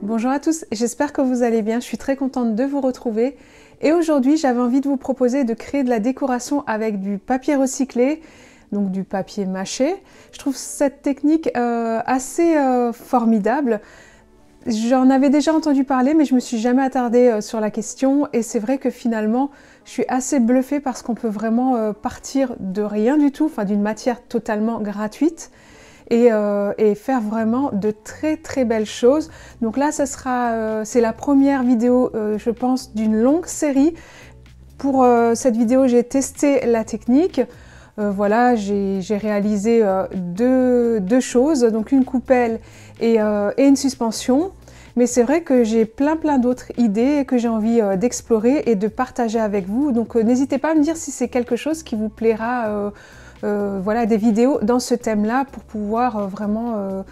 Bonjour à tous, j'espère que vous allez bien, je suis très contente de vous retrouver et aujourd'hui j'avais envie de vous proposer de créer de la décoration avec du papier recyclé, donc du papier mâché. Je trouve cette technique assez formidable. J'en avais déjà entendu parler mais je me suis jamais attardée sur la question et c'est vrai que finalement je suis assez bluffée parce qu'on peut vraiment partir de rien du tout, enfin d'une matière totalement gratuite. Et faire vraiment de très belles choses. Donc là, c'est la première vidéo, je pense, d'une longue série. Pour cette vidéo, j'ai testé la technique. Voilà, j'ai réalisé deux choses, donc une coupelle et une suspension. Mais c'est vrai que j'ai plein d'autres idées que j'ai envie d'explorer et de partager avec vous. Donc n'hésitez pas à me dire si c'est quelque chose qui vous plaira. Voilà, des vidéos dans ce thème-là pour pouvoir vraiment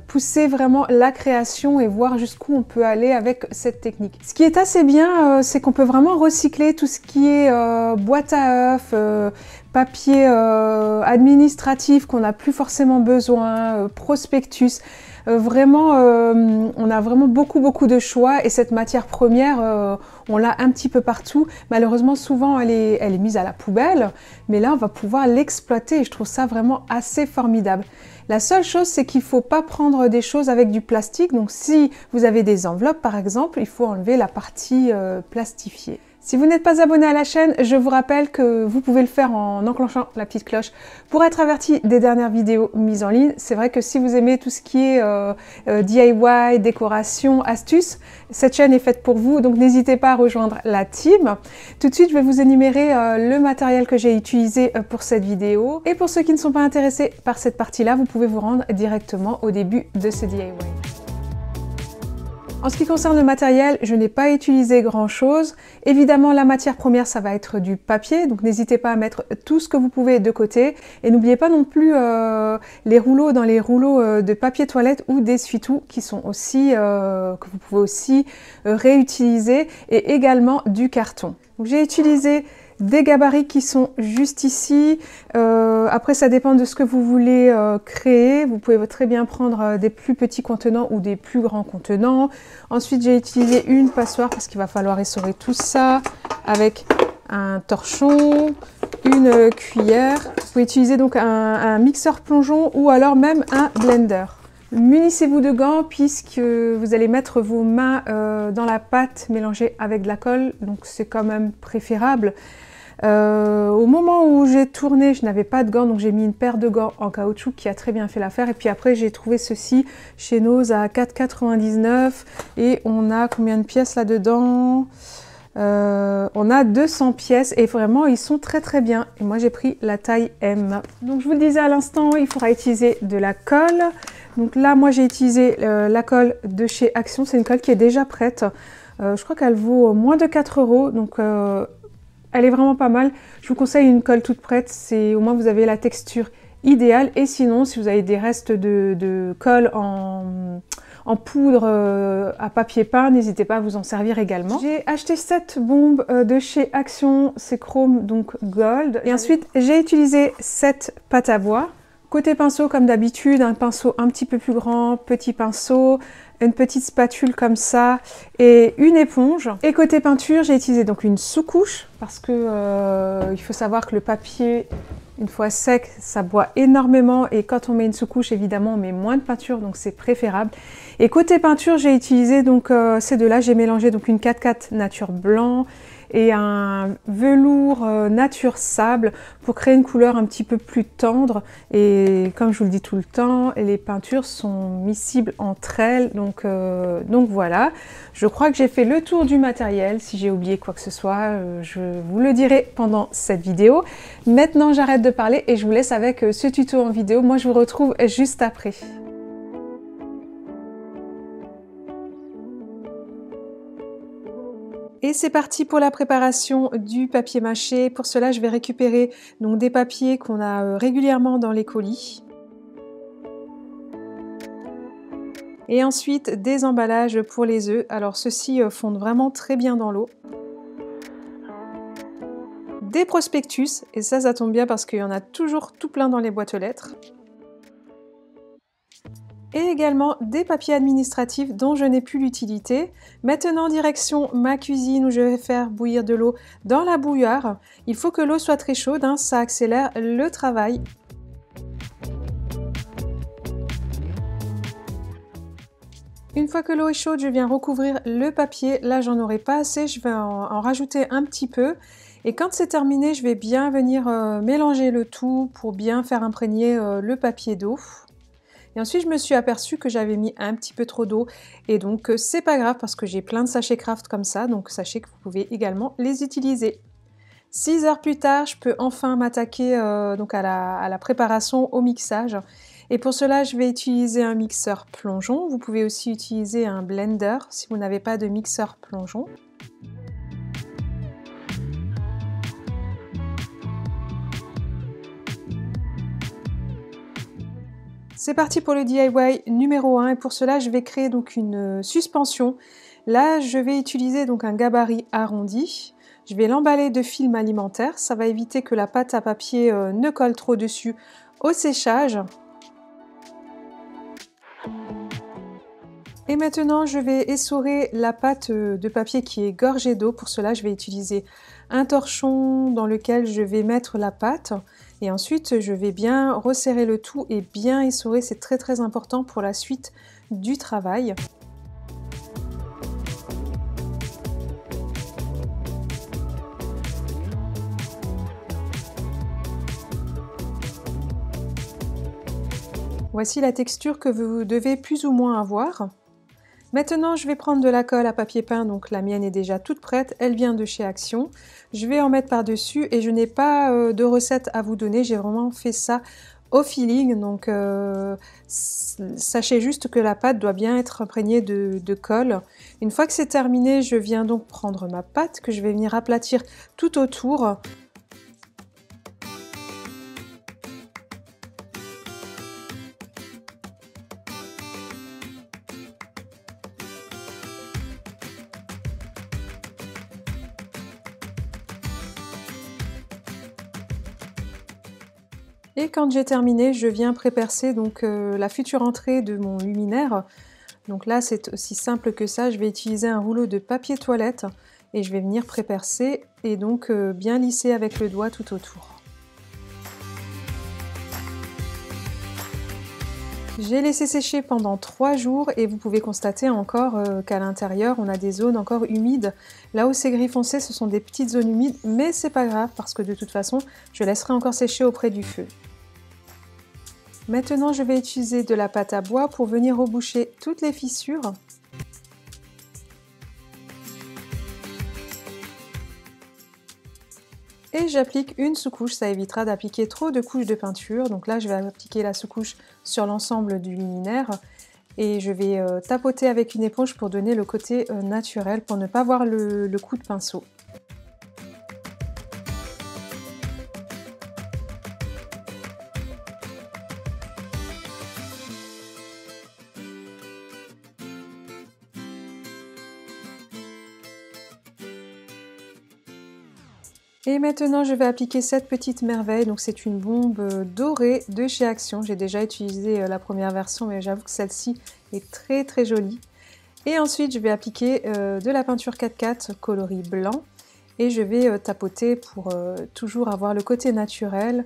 pousser vraiment la création et voir jusqu'où on peut aller avec cette technique. Ce qui est assez bien, c'est qu'on peut vraiment recycler tout ce qui est boîte à œufs, papier administratif qu'on n'a plus forcément besoin, prospectus. Vraiment, on a vraiment beaucoup de choix et cette matière première, on l'a un petit peu partout. Malheureusement, souvent, elle est mise à la poubelle, mais là, on va pouvoir l'exploiter et je trouve ça vraiment assez formidable. La seule chose, c'est qu'il ne faut pas prendre des choses avec du plastique. Donc, si vous avez des enveloppes, par exemple, il faut enlever la partie plastifiée. Si vous n'êtes pas abonné à la chaîne, je vous rappelle que vous pouvez le faire en enclenchant la petite cloche pour être averti des dernières vidéos mises en ligne. C'est vrai que si vous aimez tout ce qui est DIY, décoration, astuces, cette chaîne est faite pour vous, donc n'hésitez pas à rejoindre la team. Tout de suite, je vais vous énumérer le matériel que j'ai utilisé pour cette vidéo. Et pour ceux qui ne sont pas intéressés par cette partie-là, vous pouvez vous rendre directement au début de ce DIY. En ce qui concerne le matériel, je n'ai pas utilisé grand chose. Évidemment, la matière première, ça va être du papier, donc n'hésitez pas à mettre tout ce que vous pouvez de côté. Et n'oubliez pas non plus les rouleaux dans les rouleaux de papier toilette ou d'essuie-tout qui sont aussi, que vous pouvez aussi réutiliser, et également du carton. Donc j'ai utilisé des gabarits qui sont juste ici. Après, ça dépend de ce que vous voulez créer. Vous pouvez très bien prendre des plus petits contenants ou des plus grands contenants. Ensuite, j'ai utilisé une passoire parce qu'il va falloir essorer tout ça avec un torchon, une cuillère. Vous pouvez utiliser donc un mixeur plongeon ou alors même un blender. Munissez-vous de gants puisque vous allez mettre vos mains dans la pâte mélangée avec de la colle, donc c'est quand même préférable. Au moment où j'ai tourné, je n'avais pas de gants, donc j'ai mis une paire de gants en caoutchouc qui a très bien fait l'affaire. Et puis après, j'ai trouvé ceci chez Noz à 4,99 € et on a combien de pièces là-dedans? On a 200 pièces et vraiment ils sont très bien. Et moi j'ai pris la taille M. Donc je vous le disais à l'instant, il faudra utiliser de la colle. Donc là moi j'ai utilisé la colle de chez Action, c'est une colle qui est déjà prête. Je crois qu'elle vaut moins de 4 €, donc elle est vraiment pas mal. Je vous conseille une colle toute prête, au moins vous avez la texture idéale. Et sinon, si vous avez des restes de colle en poudre à papier peint, n'hésitez pas à vous en servir également. J'ai acheté cette bombe de chez Action, c'est chrome donc gold. Et ensuite, j'ai utilisé cette pâte à bois. Côté pinceau, comme d'habitude, un pinceau un petit peu plus grand, petit pinceau, une petite spatule comme ça et une éponge. Et côté peinture, j'ai utilisé donc une sous-couche parce que il faut savoir que le papier, une fois sec, ça boit énormément et quand on met une sous-couche, évidemment, on met moins de peinture, donc c'est préférable. Et côté peinture, j'ai utilisé donc ces deux-là, j'ai mélangé donc une 4x4 nature blanc et un velours nature sable pour créer une couleur un petit peu plus tendre. Et comme je vous le dis tout le temps, les peintures sont miscibles entre elles, donc voilà. Je crois que j'ai fait le tour du matériel. Si j'ai oublié quoi que ce soit, je vous le dirai pendant cette vidéo. Maintenant, j'arrête de parler et je vous laisse avec ce tuto en vidéo. Moi, je vous retrouve juste après. Et c'est parti pour la préparation du papier mâché. Pour cela, je vais récupérer donc des papiers qu'on a régulièrement dans les colis. Et ensuite, des emballages pour les œufs. Alors, ceux-ci fondent vraiment très bien dans l'eau. Des prospectus, et ça tombe bien parce qu'il y en a toujours tout plein dans les boîtes aux lettres. et également des papiers administratifs dont je n'ai plus l'utilité. Maintenant, direction ma cuisine où je vais faire bouillir de l'eau dans la bouilloire. Il faut que l'eau soit très chaude, hein, ça accélère le travail. Une fois que l'eau est chaude, je viens recouvrir le papier. Là, j'en aurai pas assez, je vais en rajouter un petit peu. Et quand c'est terminé, je vais bien venir mélanger le tout pour bien faire imprégner le papier d'eau. Et ensuite, je me suis aperçue que j'avais mis un petit peu trop d'eau. Et donc, c'est pas grave parce que j'ai plein de sachets Kraft comme ça. Donc, sachez que vous pouvez également les utiliser. 6 heures plus tard, je peux enfin m'attaquer donc à la préparation, au mixage. Et pour cela, je vais utiliser un mixeur plongeon. Vous pouvez aussi utiliser un blender si vous n'avez pas de mixeur plongeon. C'est parti pour le DIY numéro 1 et pour cela, je vais créer donc une suspension. Là, je vais utiliser donc un gabarit arrondi. Je vais l'emballer de film alimentaire. Ça va éviter que la pâte à papier ne colle trop dessus au séchage. Et maintenant, je vais essorer la pâte de papier qui est gorgée d'eau. Pour cela, je vais utiliser un torchon dans lequel je vais mettre la pâte. Et ensuite, je vais bien resserrer le tout et bien essorer. C'est très très important pour la suite du travail. Voici la texture que vous devez plus ou moins avoir. Maintenant, je vais prendre de la colle à papier peint, donc la mienne est déjà toute prête, elle vient de chez Action. Je vais en mettre par-dessus et je n'ai pas de recette à vous donner, j'ai vraiment fait ça au feeling, donc sachez juste que la pâte doit bien être imprégnée de colle. Une fois que c'est terminé, je viens donc prendre ma pâte que je vais venir aplatir tout autour. Et quand j'ai terminé, je viens prépercer donc la future entrée de mon luminaire. Donc là, c'est aussi simple que ça. Je vais utiliser un rouleau de papier toilette et je vais venir prépercer et donc bien lisser avec le doigt tout autour. J'ai laissé sécher pendant 3 jours et vous pouvez constater encore qu'à l'intérieur, on a des zones encore humides. Là où c'est gris foncé, ce sont des petites zones humides, mais c'est pas grave parce que de toute façon, je laisserai encore sécher auprès du feu. Maintenant, je vais utiliser de la pâte à bois pour venir reboucher toutes les fissures. Et j'applique une sous-couche, ça évitera d'appliquer trop de couches de peinture. Donc là, je vais appliquer la sous-couche sur l'ensemble du luminaire et je vais tapoter avec une éponge pour donner le côté naturel, pour ne pas voir le coup de pinceau. Et maintenant, je vais appliquer cette petite merveille. Donc, c'est une bombe dorée de chez Action. J'ai déjà utilisé la première version, mais j'avoue que celle-ci est très très jolie. Et ensuite, je vais appliquer de la peinture 4x4 coloris blanc. Et je vais tapoter pour toujours avoir le côté naturel.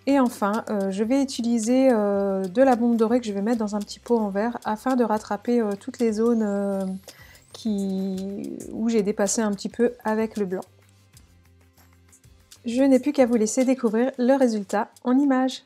Et enfin, je vais utiliser de la bombe dorée que je vais mettre dans un petit pot en verre afin de rattraper toutes les zones où j'ai dépassé un petit peu avec le blanc. Je n'ai plus qu'à vous laisser découvrir le résultat en images.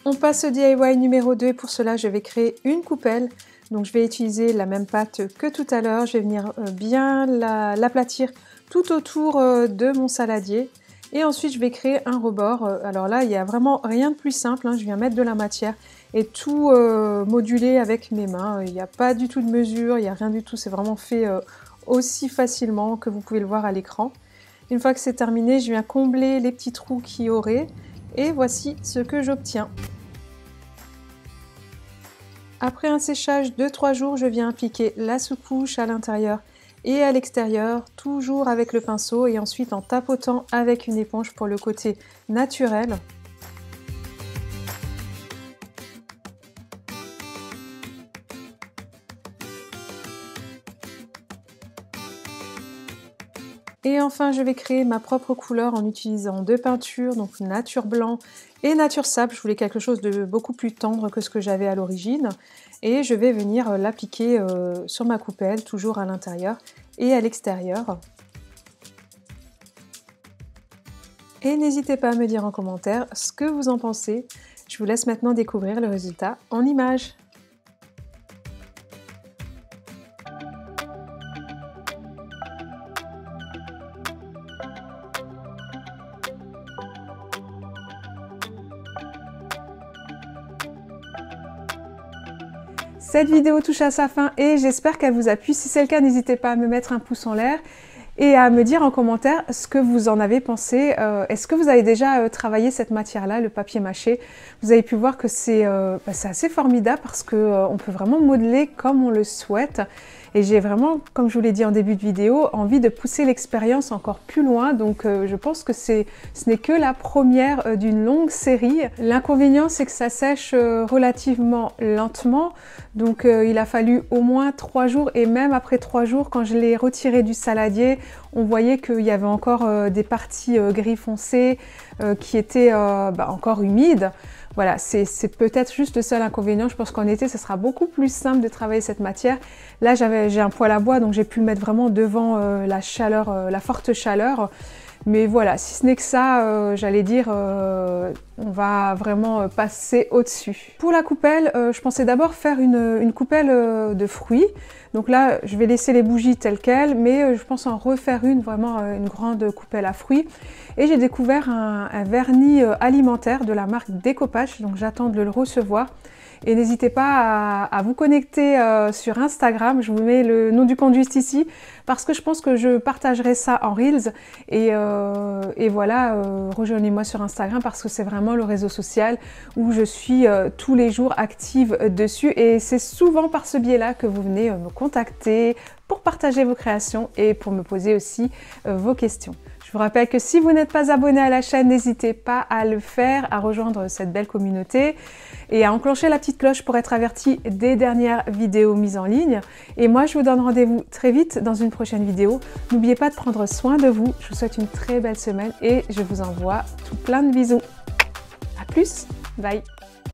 On passe au DIY numéro 2 et pour cela je vais créer une coupelle. Donc je vais utiliser la même pâte que tout à l'heure, je vais venir bien l'aplatir tout autour de mon saladier. Et ensuite je vais créer un rebord. Alors là il n'y a vraiment rien de plus simple, hein. Je viens mettre de la matière et tout moduler avec mes mains. Il n'y a pas du tout de mesure, il n'y a rien du tout, c'est vraiment fait aussi facilement que vous pouvez le voir à l'écran. Une fois que c'est terminé, je viens combler les petits trous qu'il y aurait et voici ce que j'obtiens. Après un séchage de 3 jours, je viens appliquer la sous-couche à l'intérieur et à l'extérieur, toujours avec le pinceau et ensuite en tapotant avec une éponge pour le côté naturel. Et enfin, je vais créer ma propre couleur en utilisant deux peintures, donc Nature Blanc et Nature Sable. Je voulais quelque chose de beaucoup plus tendre que ce que j'avais à l'origine. Et je vais venir l'appliquer sur ma coupelle, toujours à l'intérieur et à l'extérieur. Et n'hésitez pas à me dire en commentaire ce que vous en pensez. Je vous laisse maintenant découvrir le résultat en images. Cette vidéo touche à sa fin et j'espère qu'elle vous a plu. Si c'est le cas, n'hésitez pas à me mettre un pouce en l'air et à me dire en commentaire ce que vous en avez pensé. Est-ce que vous avez déjà travaillé cette matière-là, le papier mâché? Vous avez pu voir que c'est assez formidable parce qu'on peut vraiment modeler comme on le souhaite. Et j'ai vraiment, comme je vous l'ai dit en début de vidéo, envie de pousser l'expérience encore plus loin. Donc je pense que ce n'est que la première d'une longue série. L'inconvénient, c'est que ça sèche relativement lentement. Donc il a fallu au moins 3 jours. Et même après 3 jours, quand je l'ai retiré du saladier, on voyait qu'il y avait encore des parties gris foncé qui étaient encore humides. Voilà, c'est peut-être juste le seul inconvénient. Je pense qu'en été, ce sera beaucoup plus simple de travailler cette matière. Là, j'ai un poêle à bois, donc j'ai pu le mettre vraiment devant la chaleur, la forte chaleur. Mais voilà, si ce n'est que ça, j'allais dire, on va vraiment passer au-dessus. Pour la coupelle, je pensais d'abord faire une coupelle de fruits. Donc là, je vais laisser les bougies telles quelles, mais je pense en refaire vraiment une grande coupelle à fruits. Et j'ai découvert un vernis alimentaire de la marque Découpage, donc j'attends de le recevoir. Et n'hésitez pas à vous connecter sur Instagram, je vous mets le nom du compte juste ici, parce que je pense que je partagerai ça en Reels. Et voilà, rejoignez-moi sur Instagram parce que c'est vraiment le réseau social où je suis tous les jours active dessus. Et c'est souvent par ce biais-là que vous venez me contacter pour partager vos créations et pour me poser aussi vos questions. Je vous rappelle que si vous n'êtes pas abonné à la chaîne, n'hésitez pas à le faire, à rejoindre cette belle communauté et à enclencher la petite cloche pour être averti des dernières vidéos mises en ligne. Et moi, je vous donne rendez-vous très vite dans une prochaine vidéo. N'oubliez pas de prendre soin de vous. Je vous souhaite une très belle semaine et je vous envoie tout plein de bisous. À plus, bye!